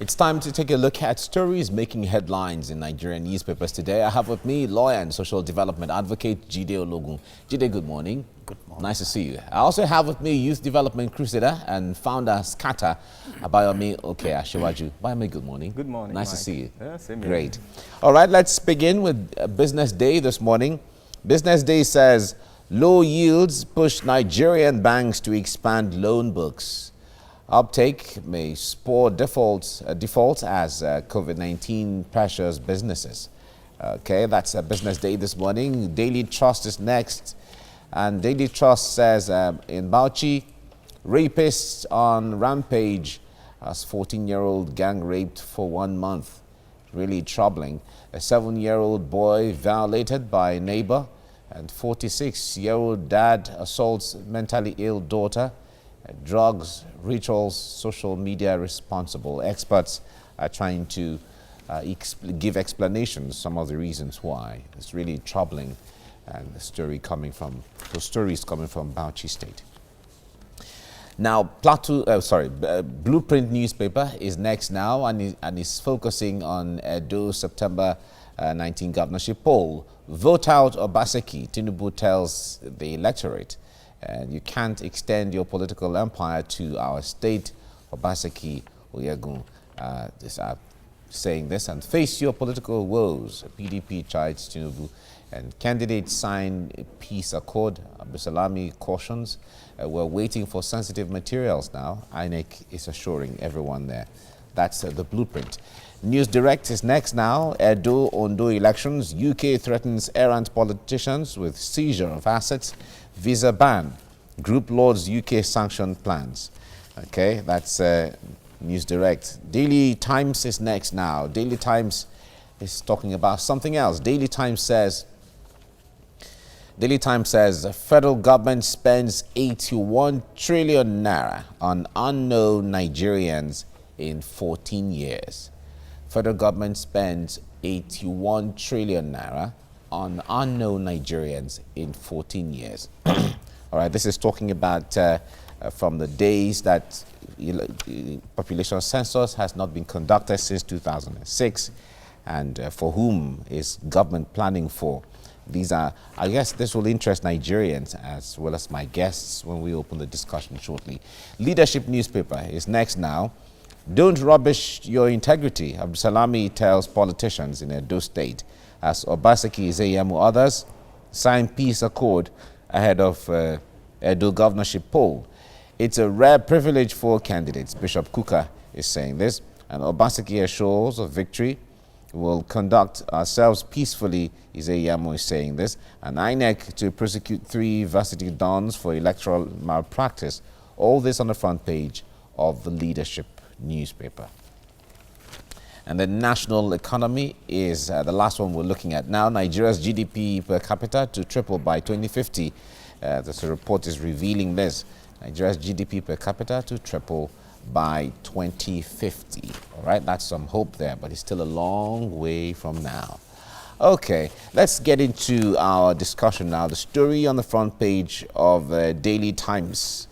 It's time to take a look at stories making headlines in Nigerian newspapers today. I have with me lawyer and social development advocate Jide Ologun. Jide, good morning. Good morning. Nice to see you. I also have with me youth development crusader and founder Scatter, Abayomi Ashewaju. Abayomi, good morning. Good morning, Nice Mike. to see you. Yeah, same here. Great. All right, let's begin with Business Day this morning. Business Day says low yields push Nigerian banks to expand loan books. Uptake may spur defaults as COVID-19 pressures businesses. Okay, that's a Business Day this morning. Daily Trust is next. And Daily Trust says in Bauchi, rapists on rampage as 14-year-old gang raped for 1 month. Really troubling. A 7-year-old boy violated by a neighbor, and 46-year-old dad assaults mentally ill daughter. Drugs, rituals, social media responsible. Experts are trying to give explanations, some of the reasons why. It's really troubling, and the stories coming from Bauchi State. Now, Blueprint newspaper is next now and is focusing on Edo September 19 governorship poll. Vote out Obaseki, Tinubu tells the electorate. And you can't extend your political empire to our state. Obaseki Oyegun saying this, and face your political woes. PDP chides Tinubu, and candidates sign a peace accord. Abdusalami cautions. We're waiting for sensitive materials now. INEC is assuring everyone there. That's the Blueprint. News Direct is next now. Edo Ondo elections. UK threatens errant politicians with seizure of assets. Visa ban. Group Lords UK sanctioned plans. Okay, that's News Direct. Daily Times is next now. Daily Times is talking about something else. Daily Times says the federal government spends 81 trillion naira on unknown Nigerians in 14 years. Federal government spends 81 trillion naira on unknown Nigerians in 14 years. All right, this is talking about from the days that population census has not been conducted since 2006, and for whom is government planning for. These are, I guess this will interest Nigerians as well as my guests when we open the discussion shortly. Leadership newspaper is next now. Don't rubbish your integrity, Abdusalami tells politicians in Edo State, as Obaseki Ezeyemu others sign peace accord ahead of Edo governorship poll. It's a rare privilege for candidates. Bishop Kuka is saying this, and Obaseki assures of victory. We'll conduct ourselves peacefully, Ezeyemu is saying this, and INEC to prosecute 3 varsity dons for electoral malpractice. All this on the front page of the Leadership newspaper. And the national economy is the last one we're looking at now. Nigeria's GDP per capita to triple by 2050. This report is revealing this. Nigeria's GDP per capita to triple by 2050. All right, that's some hope there, but it's still a long way from now. Okay, let's get into our discussion now. The story on the front page of Daily Times.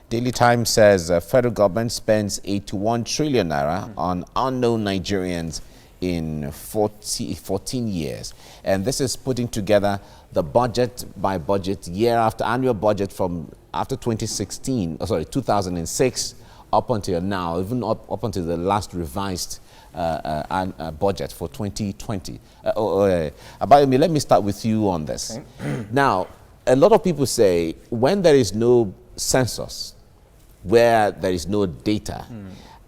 Daily Times says federal government spends 81 trillion naira on unknown Nigerians in 14 years. And this is putting together the budget by budget, year after annual budget from after 2006 up until now, even up until the last revised budget for 2020. Abayomi, let me start with you on this. Okay. Now, a lot of people say when there is no census, where there is no data,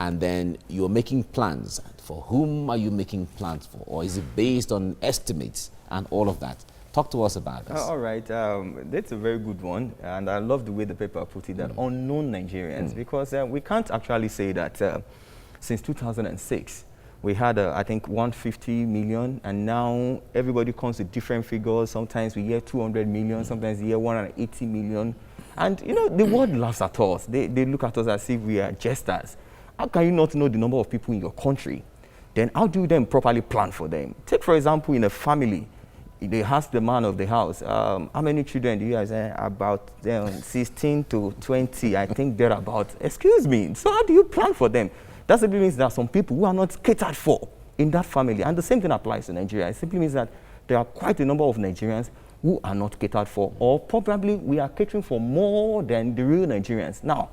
and then you're making plans, for whom are you making plans for? Or is it based on estimates and all of that? Talk to us about this. All right, that's a very good one, and I love the way the paper put it, that unknown Nigerians, because we can't actually say that since 2006, we had, I think, 150 million, and now everybody comes with different figures. Sometimes we hear 200 million, sometimes we hear 180 million. And, you know, the world laughs at us. They look at us as if we are jesters. How can you not know the number of people in your country? Then how do you then properly plan for them? Take, for example, in a family, they ask the man of the house, how many children do you have? About 16 to 20, I think they're about. Excuse me, so how do you plan for them? That simply means there are some people who are not catered for in that family. And the same thing applies to Nigeria. It simply means that there are quite a number of Nigerians who are not catered for, or probably we are catering for more than the real Nigerians. Now,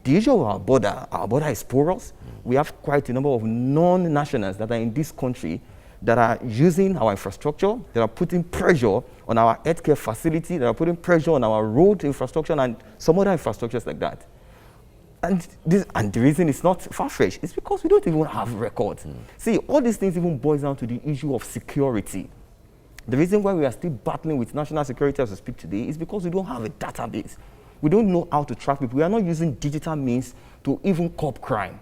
the issue of our border is porous. We have quite a number of non-nationals that are in this country that are using our infrastructure, that are putting pressure on our healthcare facility, that are putting pressure on our road infrastructure and some other infrastructures like that. And the reason it's not far-fetched is because we don't even have records. See, all these things even boils down to the issue of security. The reason why we are still battling with national security as we speak today is because we don't have a database. We don't know how to track people. We are not using digital means to even curb crime.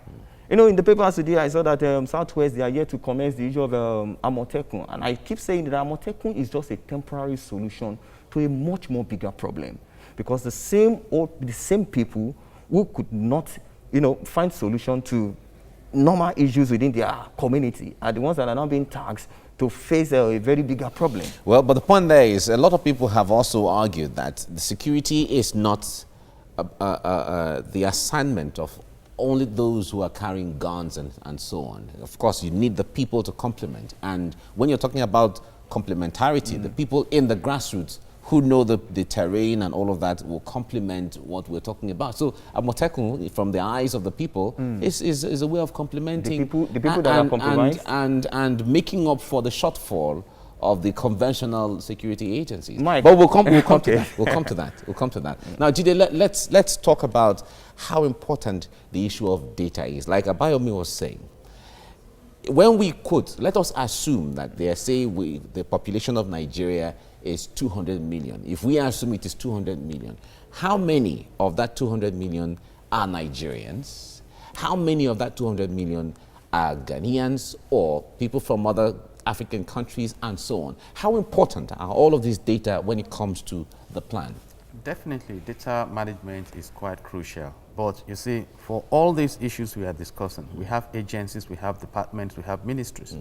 You know, in the papers today, I saw that Southwest, they are yet to commence the issue of Amotekun. And I keep saying that Amotekun is just a temporary solution to a much more bigger problem. Because the same people who could not, find solution to normal issues within their community are the ones that are now being taxed to face a very bigger problem. Well, but the point there is a lot of people have also argued that the security is not the assignment of only those who are carrying guns and so on. Of course, you need the people to complement. And when you're talking about complementarity, the people in the grassroots who know the terrain and all of that will complement what we're talking about. So Amotekun, from the eyes of the people, is a way of complementing the people that are compromised and making up for the shortfall of the conventional security agencies. Mike. But we'll come to that. We'll come to that. Now, Jide, let's talk about how important the issue of data is. Like Abayomi was saying, when we quote, let us assume that they say the population of Nigeria is 200 million. If we assume it is 200 million, how many of that 200 million are Nigerians? How many of that 200 million are Ghanaians or people from other African countries and so on? How important are all of these data when it comes to the plan? Definitely, data management is quite crucial. But you see, for all these issues we are discussing, we have agencies, we have departments, we have ministries.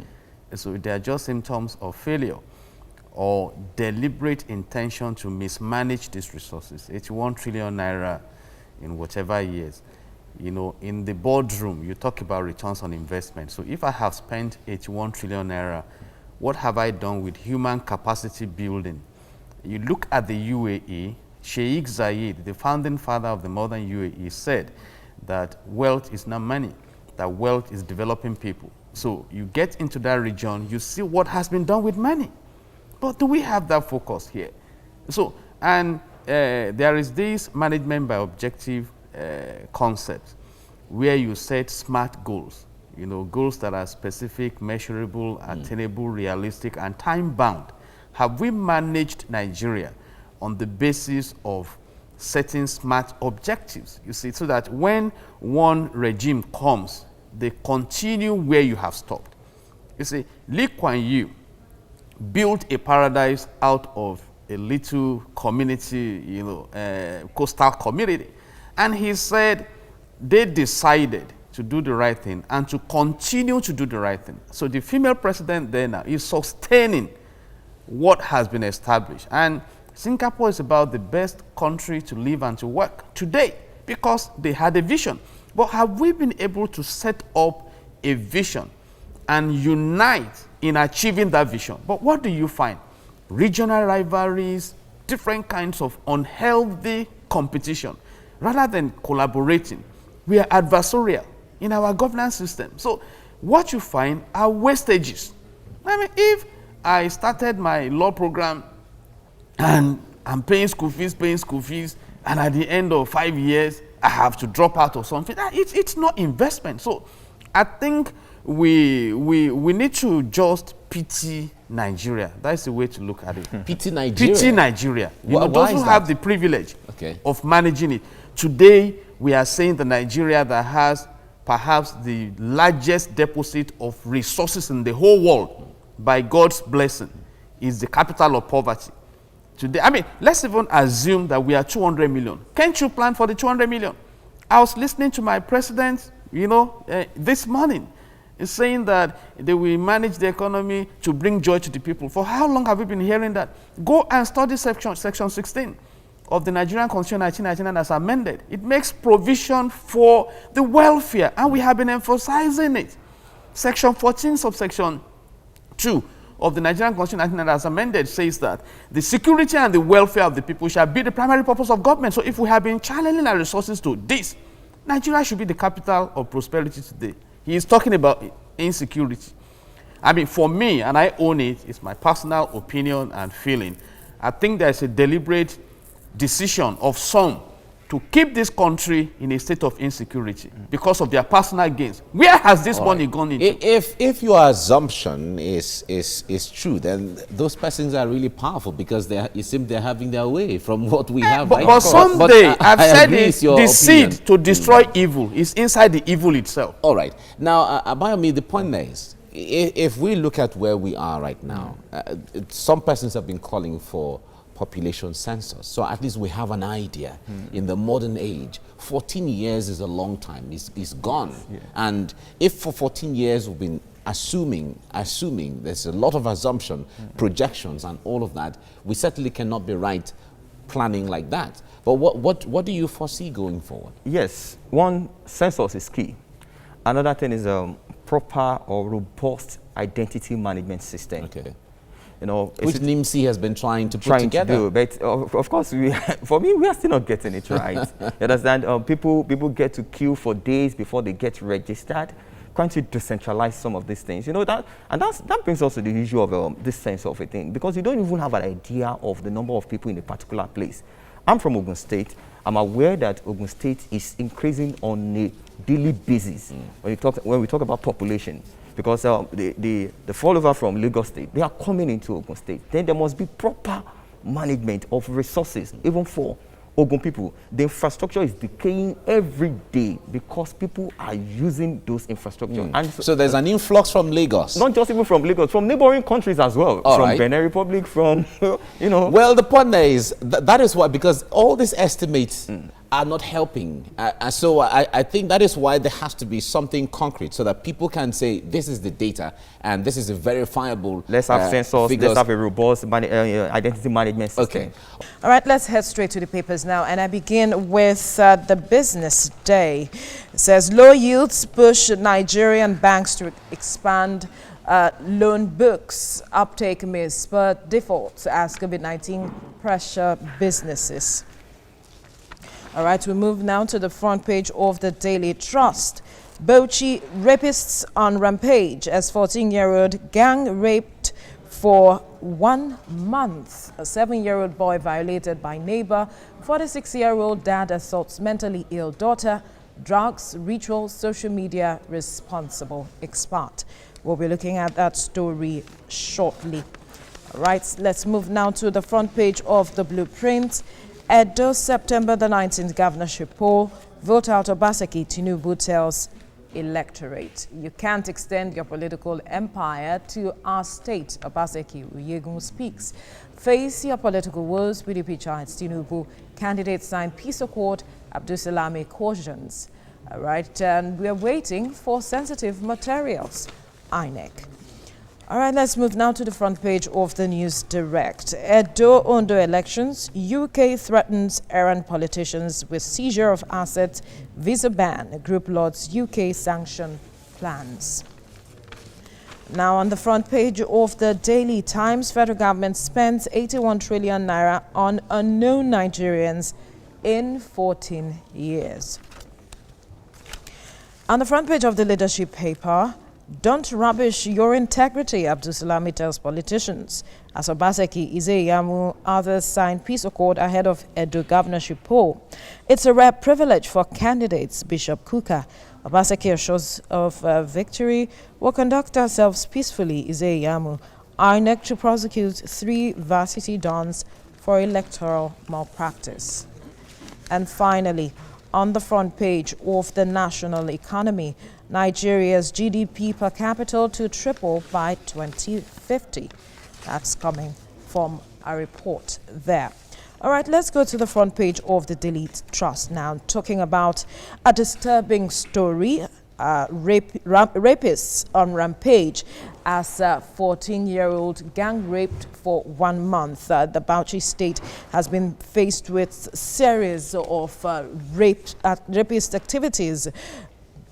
And so they are just symptoms of failure or deliberate intention to mismanage these resources. 81 trillion naira in whatever years. In the boardroom, you talk about returns on investment. So if I have spent 81 trillion naira, what have I done with human capacity building? You look at the UAE, Sheikh Zayed, the founding father of the modern UAE, said that wealth is not money, that wealth is developing people. So you get into that region, you see what has been done with money. But do we have that focus here? So, and there is this management by objective concept where you set SMART goals, goals that are specific, measurable, attainable, realistic, and time-bound. Have we managed Nigeria on the basis of setting SMART objectives? You see, so that when one regime comes, they continue where you have stopped. You see, Lee Kuan Yew built a paradise out of a little community, coastal community. And he said they decided to do the right thing and to continue to do the right thing. So the female president there now is sustaining what has been established. And Singapore is about the best country to live and to work today because they had a vision. But have we been able to set up a vision and unite in achieving that vision? But what do you find? Regional rivalries, different kinds of unhealthy competition. Rather than collaborating, we are adversarial in our governance system. So what you find are wastages. I mean, if I started my law program and I'm paying school fees, and at the end of 5 years, I have to drop out or something, it's not investment. So I think we need to just pity Nigeria. That's the way to look at it. Pity Nigeria? Pity Nigeria. Those who have the privilege of managing it. Today, we are saying the Nigeria that has perhaps the largest deposit of resources in the whole world, by God's blessing, is the capital of poverty. Today, I mean, let's even assume that we are 200 million. Can't you plan for the 200 million? I was listening to my president, this morning, saying that they will manage the economy to bring joy to the people. For how long have we been hearing that? Go and study section 16. of the Nigerian Constitution 1999 as amended. It makes provision for the welfare, and we have been emphasizing it. Section 14, subsection 2 of the Nigerian Constitution 1999 as amended says that the security and the welfare of the people shall be the primary purpose of government. So if we have been channeling our resources to this, Nigeria should be the capital of prosperity today. He is talking about insecurity. I mean, for me, and I own it, it's my personal opinion and feeling, I think there's a deliberate decision of some to keep this country in a state of insecurity because of their personal gains. Where has this money gone into? If your assumption is true, then those persons are really powerful because it seems they're having their way from what we have. But someday, I've said it, the seed to destroy evil is inside the evil itself. All right. Now, Abayomi, the point is, if we look at where we are right now, some persons have been calling for population census. So at least we have an idea. In the modern age, 14 years is a long time. It's gone. Yeah. And if for 14 years we've been assuming there's a lot of assumption, projections and all of that, we certainly cannot be right planning like that. But what do you foresee going forward? Yes, one, census is key. Another thing is proper or robust identity management system. Okay. You know, which NIMC has been trying to put together. But of course, for me, we are still not getting it right. You understand? People get to queue for days before they get registered, trying to decentralize some of these things. You know, that brings us to the issue of this sense of a thing, because you don't even have an idea of the number of people in a particular place. I'm from Ogun State. I'm aware that Ogun State is increasing on a daily basis when we talk about population. Because the follower from Lagos State, they are coming into Ogun State. Then there must be proper management of resources, even for Ogun people. The infrastructure is decaying every day because people are using those infrastructure. And so there's an influx from Lagos. Not just even from Lagos, from neighboring countries as well. From Benin Republic, from, you know. Well, the point is, that is why, because all these estimates are not helping. So I think that is why there has to be something concrete so that people can say, this is the data and this is a verifiable Let's have census, let's have a robust identity management system. Okay. All right, let's head straight to the papers now. And I begin with the Business Day. It says, low yields push Nigerian banks to expand loan books. Uptake may spur defaults as COVID-19 pressure businesses. All right, we move now to the front page of the Daily Trust. Bauchi rapists on rampage as 14-year-old gang raped for 1 month. A 7-year-old boy violated by neighbor. 46-year-old dad assaults mentally ill daughter. Drugs, rituals, social media responsible expert. We'll be looking at that story shortly. All right, let's move now to the front page of the Blueprint. Edo, September the 19th governorship poll. Vote out Obaseki, Tinubu tells electorate. You can't extend your political empire to our state, Obaseki Uyegun speaks. Face your political woes, PDP charts Tinubu. Candidates sign peace accord, Abdulsalami cautions. All right, and we're waiting for sensitive materials, INEC. All right, let's move now to the front page of the News Direct. Edo-Ondo elections, UK threatens errant politicians with seizure of assets, visa ban, group lords UK sanction plans. Now on the front page of the Daily Times, federal government spends 81 trillion naira on unknown Nigerians in 14 years. On the front page of the leadership paper, don't rubbish your integrity, Abdulsalami tells politicians. As Obaseki, Izeyamu, others sign peace accord ahead of Edo governorship poll. It's a rare privilege for candidates, Bishop Kuka. Obaseki assures of victory. We'll conduct ourselves peacefully, Izeyamu. INEC to prosecute 3 varsity dons for electoral malpractice. And finally, on the front page of the national economy, Nigeria's GDP per capita to triple by 2050. That's coming from a report there. All right, let's go to the front page of the Daily Trust now, talking about a disturbing story, rapists on rampage as a 14-year-old gang raped for 1 month. The Bauchi state has been faced with series of rapist activities.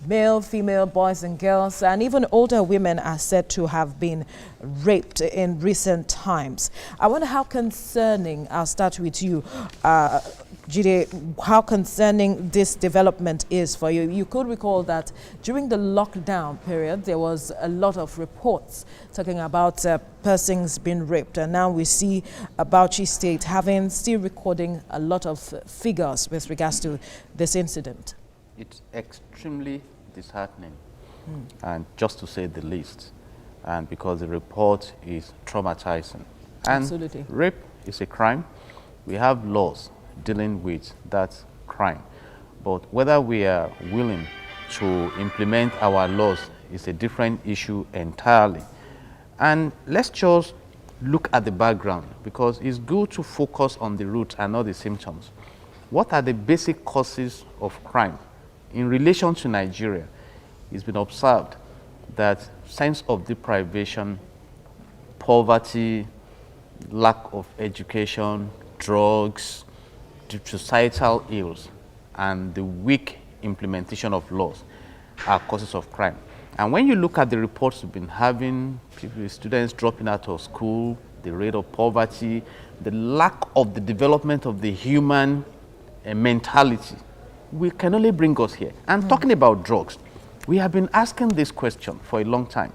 Male, female, boys and girls, and even older women are said to have been raped in recent times. I wonder how concerning, I'll start with you, Jide, how concerning this development is for you. You could recall that during the lockdown period, there was a lot of reports talking about persons being raped, and now we see Bauchi State still recording a lot of figures with regards to this incident. It's extremely disheartening, and just to say the least, and because the report is traumatizing. And absolutely. Rape is a crime. We have laws dealing with that crime, but whether we are willing to implement our laws is a different issue entirely. And let's just look at the background, because it's good to focus on the root and not the symptoms. What are the basic causes of crime? In relation to Nigeria, it's been observed that sense of deprivation, poverty, lack of education, drugs, societal ills, and the weak implementation of laws are causes of crime. And when you look at the reports we've been having, students dropping out of school, the rate of poverty, the lack of the development of the human mentality, we can only bring us here. And talking about drugs, we have been asking this question for a long time.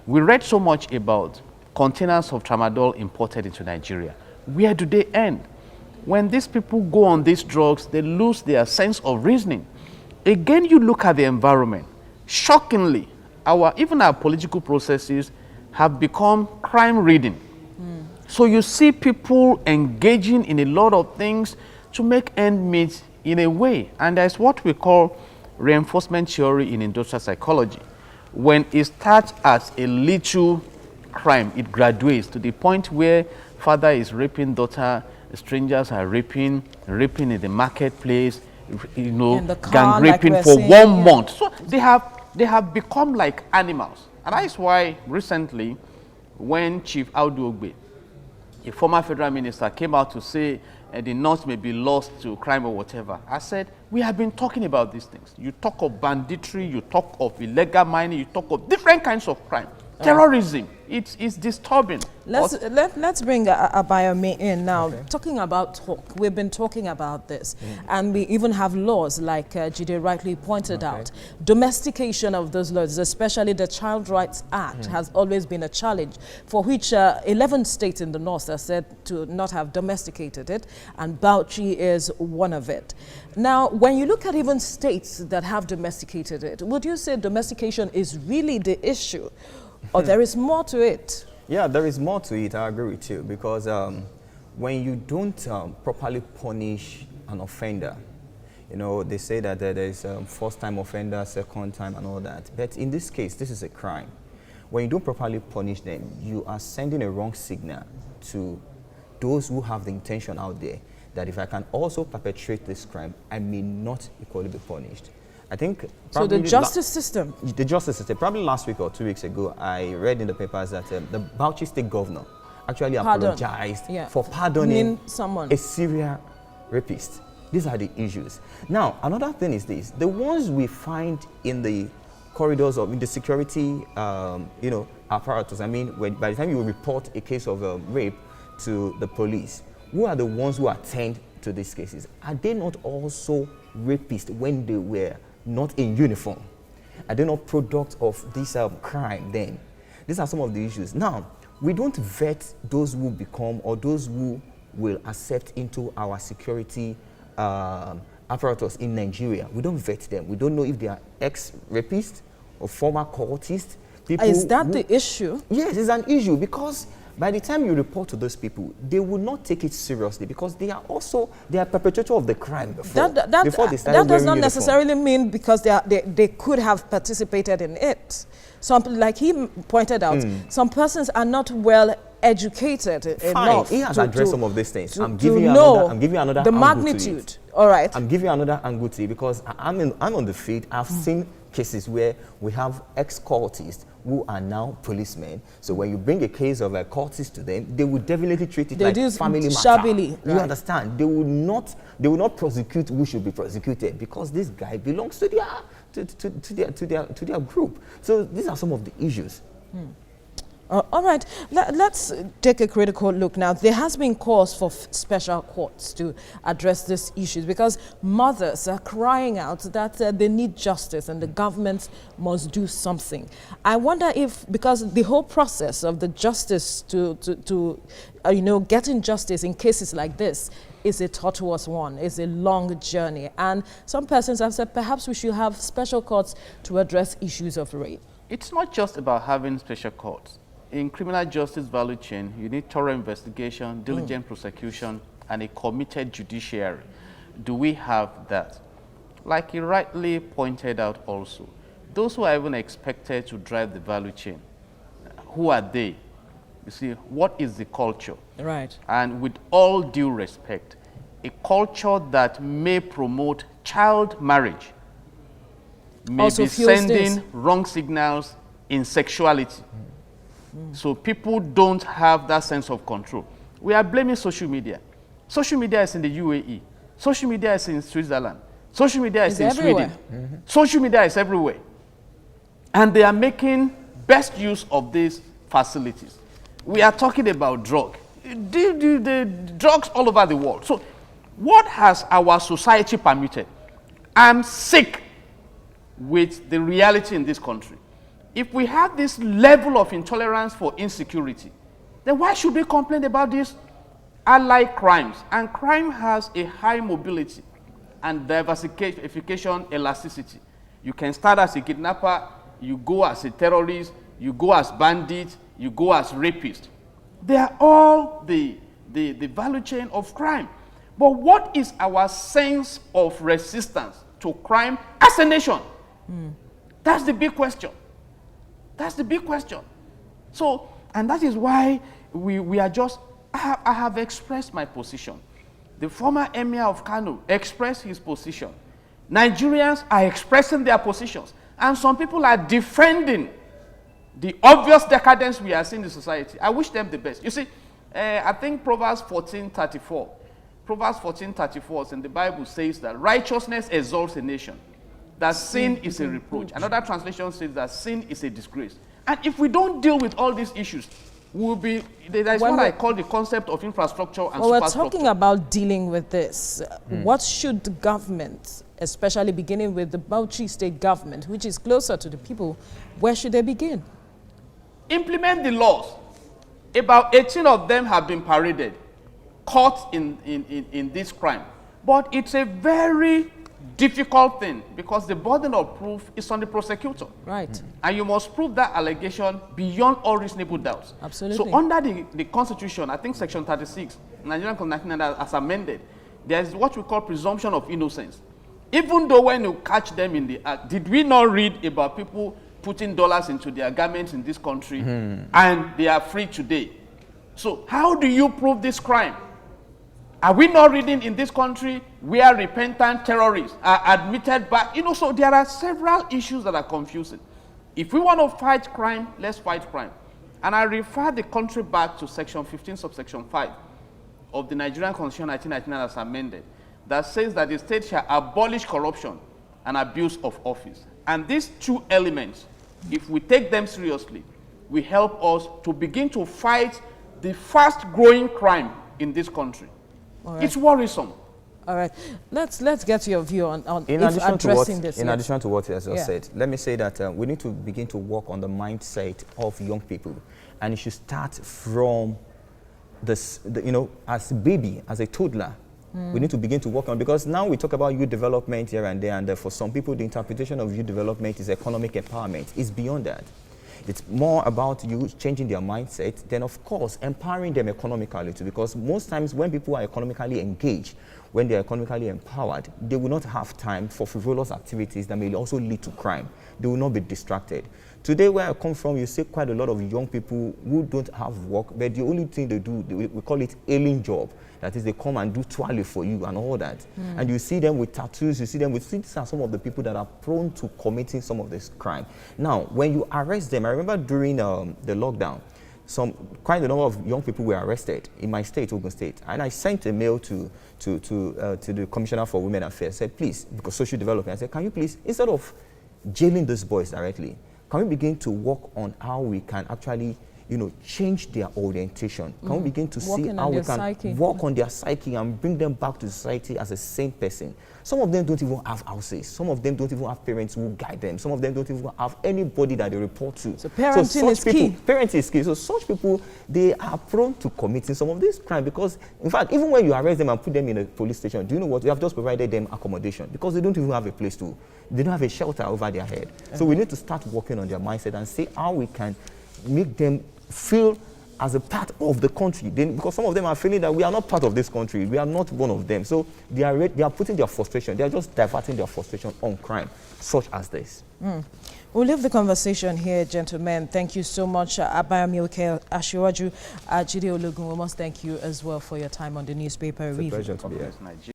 We read so much about containers of tramadol imported into Nigeria. Where do they end? When these people go on these drugs, they lose their sense of reasoning. Again, you look at the environment. Shockingly, even our political processes have become crime-ridden. So you see people engaging in a lot of things to make ends meet in a way. And there's what we call reinforcement theory in industrial psychology. When it starts as a little crime, it graduates to the point where father is raping daughter, strangers are raping in the marketplace, gang raping for 1 month. So they have become like animals. And that is why recently, when Chief Audu Ogbe, a former federal minister, came out to say the North may be lost to crime or whatever, I said, we have been talking about these things. You talk of banditry, you talk of illegal mining, you talk of different kinds of crime. Terrorism, it's disturbing. Let's bring Abayomi in now. Okay. Talking about talk, we've been talking about this, and we even have laws like Jide rightly pointed out. Domestication of those laws, especially the Child Rights Act, has always been a challenge, for which 11 states in the north are said to not have domesticated it, and Bauchi is one of it. Now, when you look at even states that have domesticated it, would you say domestication is really the issue? Or there is more to it? Yeah, there is more to it. I agree with you, because when you don't properly punish an offender, they say that there is first-time offender, second time, and all that. But in this case, this is a crime. When you don't properly punish them, you are sending a wrong signal to those who have the intention out there that if I can also perpetrate this crime, I may not equally be punished. I think so. The justice system. The justice system. Probably last week or 2 weeks ago, I read in the papers that the Bauchi state governor actually apologized for pardoning a serial rapist. These are the issues. Now, another thing is this: the ones we find in the corridors of in the security, apparatus. I mean, by the time you report a case of rape to the police, who are the ones who attend to these cases? Are they not also rapists when they were not in uniform? Are they not product of this crime then? These are some of the issues. Now, we don't vet those who become or those who will accept into our security apparatus in Nigeria. We don't vet them. We don't know if they are ex-rapists or former cultists. Is that the issue? Yes, it's an issue, because by the time you report to those people, they will not take it seriously, because they are perpetrators of the crime before they started that does not uniform. necessarily mean because they could have participated in it. Some, like he pointed out, some persons are not well educated enough. He has addressed some of these things. I'm giving you another the magnitude. All right. I'm giving you another angle to it, because I'm on the field. I've seen cases where we have ex-cultists who are now policemen. So when you bring a case of a cultist to them, they will definitely treat it They like do family matter. shabbily, You right. understand? They will not prosecute who should be prosecuted because this guy belongs to their group. So these are some of the issues. All right, let's take a critical look now. There has been calls for special courts to address these issues because mothers are crying out that they need justice and the government must do something. I wonder if, because the whole process of the justice to getting justice in cases like this is a tortuous one, is a long journey. And some persons have said perhaps we should have special courts to address issues of rape. It's not just about having special courts. In criminal justice value chain, you need thorough investigation, diligent prosecution, and a committed judiciary. Do we have that? Like he rightly pointed out also, those who are even expected to drive the value chain, who are they? You see, what is the culture? Right. And with all due respect, a culture that may promote child marriage may Also be fuels sending this. wrong signals in sexuality. So people don't have that sense of control. We are blaming social media. Social media is in the UAE. Social media is in Switzerland. Social media is in everywhere. Sweden. Social media is everywhere. And they are making best use of these facilities. We are talking about drug. The drugs all over the world. So what has our society permitted? I'm sick with the reality in this country. If we have this level of intolerance for insecurity, then why should we complain about these allied crimes? And crime has a high mobility and diversification elasticity. You can start as a kidnapper, you go as a terrorist, you go as bandit, you go as rapist. They are all the value chain of crime. But what is our sense of resistance to crime as a nation? That's the big question. That's the big question. So, and that is why we are just, I have expressed my position. The former Emir of Kano expressed his position. Nigerians are expressing their positions. And some people are defending the obvious decadence we are seeing in society. I wish them the best. You see, I think Proverbs 14:34 in the Bible says that righteousness exalts a nation, that sin is a reproach. Another translation says that sin is a disgrace. And if we don't deal with all these issues, we'll be, that's what I call the concept of infrastructure and Well, superstructure. we're talking about dealing with this. What should the government, especially beginning with the Bauchi state government, which is closer to the people, where should they begin? Implement the laws. About 18 of them have been paraded, caught in this crime. But it's a very difficult thing because the burden of proof is on the prosecutor. Right. And you must prove that allegation beyond all reasonable doubts. Absolutely. So under the Constitution, I think Section 36, Nigerian Constitution as amended, there is what we call presumption of innocence. Even though when you catch them in the act, did we not read about people putting dollars into their garments in this country and they are free today? So how do you prove this crime? Are we not reading in this country where repentant terrorists are admitted back? So there are several issues that are confusing. If we want to fight crime, let's fight crime. And I refer the country back to Section 15, subsection 5 of the Nigerian Constitution 1999 as amended, that says that the state shall abolish corruption and abuse of office. And these two elements, if we take them seriously, will help us to begin to fight the fast-growing crime in this country. All right. It's worrisome. All right. Let's get your view on In if addition addressing to what, this. in yeah. addition to what he has just Yeah. said, let me say that we need to begin to work on the mindset of young people, and it should start from this, as a baby, as a toddler. We need to begin to work on, because now we talk about youth development here and there, and for some people, the interpretation of youth development is economic empowerment. It's beyond that. It's more about you changing their mindset, then of course empowering them economically too, because most times when people are economically engaged, when they are economically empowered, they will not have time for frivolous activities that may also lead to crime. They will not be distracted. Today, where I come from, you see quite a lot of young people who don't have work, but the only thing they do, we call it alien job. That is, they come and do twirly for you and all that. And you see them with tattoos, you see them with, these are some of the people that are prone to committing some of this crime. Now, when you arrest them, I remember during the lockdown, quite a number of young people were arrested in my state, Ogun State. And I sent a mail to the Commissioner for Women Affairs, said, please, because social development, I said, can you please, instead of jailing those boys directly, can we begin to work on how we can actually, change their orientation? Can we begin to see how we can work on their psyche and bring them back to society as a sane person? Some of them don't even have houses. Some of them don't even have parents who guide them. Some of them don't even have anybody that they report to. So parenting is key. Parenting is key. So such people, they are prone to committing some of this crime because, in fact, even when you arrest them and put them in a police station, do you know what? You have just provided them accommodation because they don't even have a place to, they don't have a shelter over their head. So we need to start working on their mindset and see how we can make them feel as a part of the country, because some of them are feeling that we are not part of this country, we are not one of them. So they are putting their frustration, they are just diverting their frustration on crime, such as this. We'll leave the conversation here, gentlemen. Thank you so much, Abayomi Ashiwaju, Jide Ologun. We must thank you as well for your time on the newspaper It's a review. pleasure to be here.